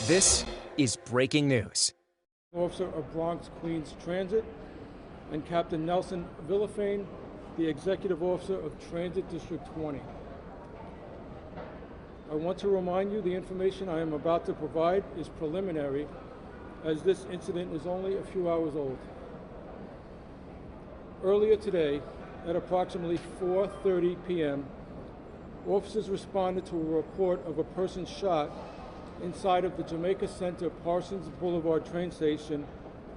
This is breaking news. Officer of Bronx Queens Transit, and Captain Nelson Villafane, the Executive Officer of Transit District 20. I want to remind you the information I am about to provide is preliminary, as this incident is only a few hours old. Earlier today, at approximately 4:30 p.m., officers responded to a report of a person shot inside of the Jamaica Center Parsons Boulevard train station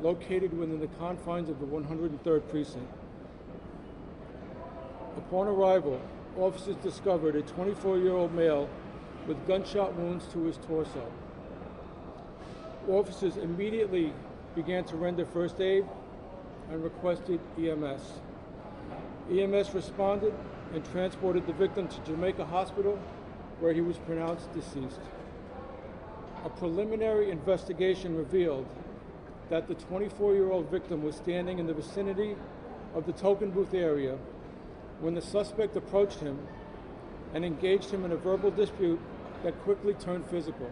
located within the confines of the 103rd Precinct. Upon arrival, officers discovered a 24-year-old male with gunshot wounds to his torso. Officers immediately began to render first aid and requested EMS. EMS responded and transported the victim to Jamaica Hospital, where he was pronounced deceased. A preliminary investigation revealed that the 24-year-old victim was standing in the vicinity of the token booth area when the suspect approached him and engaged him in a verbal dispute that quickly turned physical.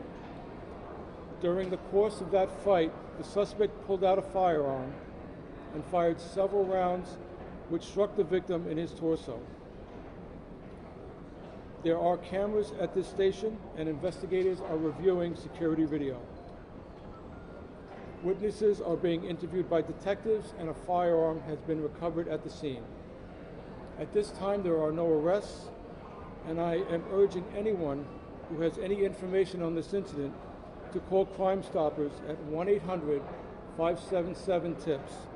During the course of that fight, the suspect pulled out a firearm and fired several rounds which struck the victim in his torso. There are cameras at this station, and investigators are reviewing security video. Witnesses are being interviewed by detectives, and a firearm has been recovered at the scene. At this time, there are no arrests, and I am urging anyone who has any information on this incident to call Crime Stoppers at 1-800-577-TIPS.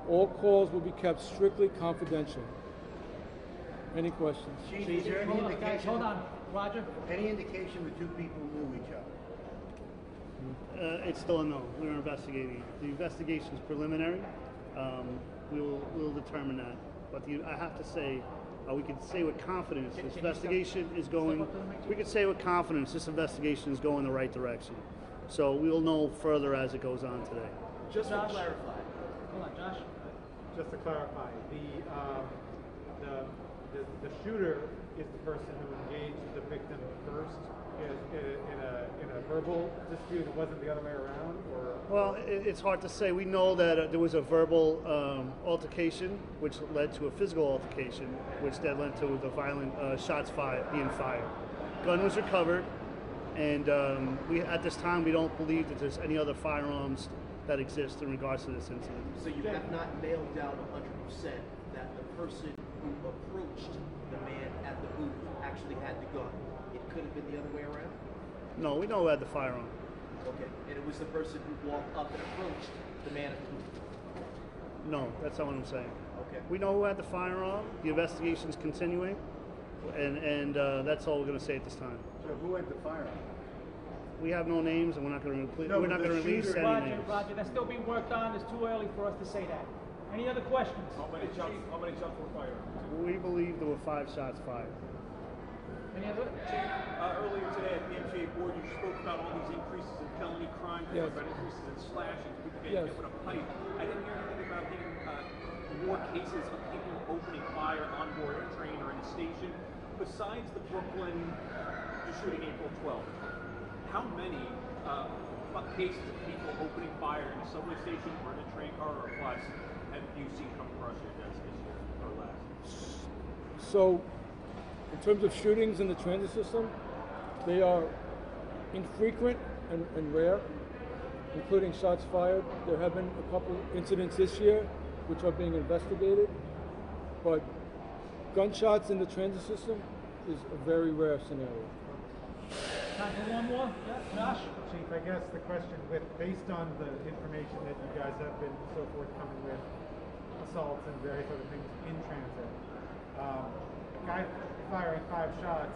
All calls will be kept strictly confidential. Any questions? Chief, is there any indication? Hold on, Roger. Any indication the two people knew each other? It's still unknown. We're investigating. The investigation is preliminary. We'll determine that. But I have to say, we can say with confidence this investigation is going. We can say with confidence this investigation is going the right direction. So we'll know further as it goes on today. Just to clarify. Hold on, Josh. Just to clarify, the shooter is the person who engaged the victim first in a verbal dispute. It wasn't the other way around, or? Well, it's hard to say. We know that there was a verbal altercation, which led to a physical altercation, which then led to the violent shots being fired. Gun was recovered, and at this time we don't believe that there's any other firearms that exist in regards to this incident. So you have not nailed down 100% that the person who approached the man at the booth actually had the gun. It could have been the other way around? No, we know who had the firearm. Okay, and it was the person who walked up and approached the man at the booth? No, that's not what I'm saying. Okay. We know who had the firearm. The investigation's continuing, and that's all we're going to say at this time. So who had the firearm? We have no names, and we're not going to release any names. Roger, that's still being worked on. It's too early for us to say that. Any other questions? How many shots were fired? We believe there were 5 shots fired. Any other? Earlier today at the MTA board, you spoke about all these increases in felony crime, Yes. about increases in slashings, people getting Yes. hit with a pipe. I didn't hear anything about getting more cases of people opening fire on board a train or in a station. Besides the Brooklyn shooting April 12th, how many cases of people opening fire in a subway station or in a train car or a bus have you seen come across your desk this year or last? So, in terms of shootings in the transit system, they are infrequent and rare, including shots fired. There have been a couple incidents this year which are being investigated, but gunshots in the transit system is a very rare scenario. Time for one more? Yeah, Josh? Chief, I guess the question based on the information that you guys have been so forthcoming with, assaults and various other things in transit, guy firing 5 shots,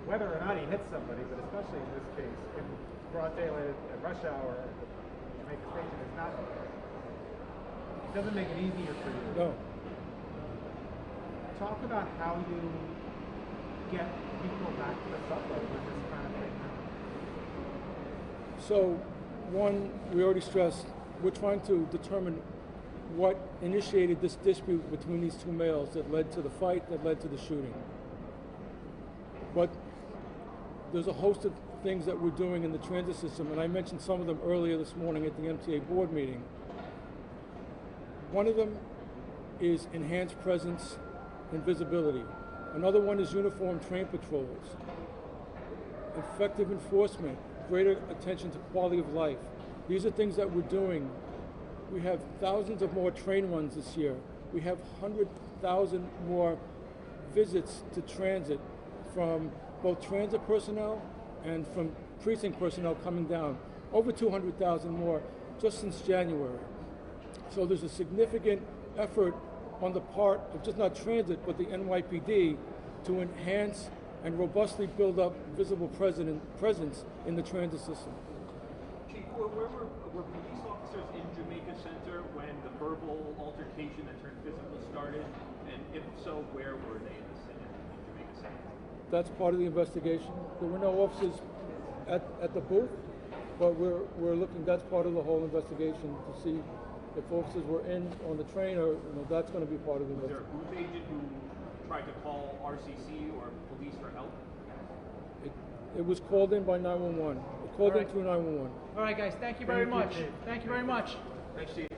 whether or not he hits somebody, but especially in this case, in broad daylight at rush hour at the Jamaica station, it doesn't make it easier for you. No. Talk about how you get people back to the subway with this kind of thing. So, one, we already stressed, we're trying to determine what initiated this dispute between these two males that led to the fight, that led to the shooting. But there's a host of things that we're doing in the transit system, and I mentioned some of them earlier this morning at the MTA board meeting. One of them is enhanced presence and visibility. Another one is uniform train patrols, effective enforcement, greater attention to quality of life. These are things that we're doing. We have thousands of more train runs this year. We have 100,000 more visits to transit from both transit personnel and from precinct personnel coming down. Over 200,000 more just since January. So there's a significant effort on the part of just not transit, but the NYPD to enhance and robustly build up visible presence in the transit system. Chief, were police officers in Jamaica Center when the verbal altercation that turned physical started? And if so, where were they in Jamaica Center? That's part of the investigation. There were no officers at the booth, but we're looking. That's part of the whole investigation to see if officers were on the train, or that's going to be part of the Was there investigation. a booth agent who tried to call RCC or police for help? It was called in by 911. It called in through 911. All right, guys, thank you very much. Thank you very much. Thanks, Chief.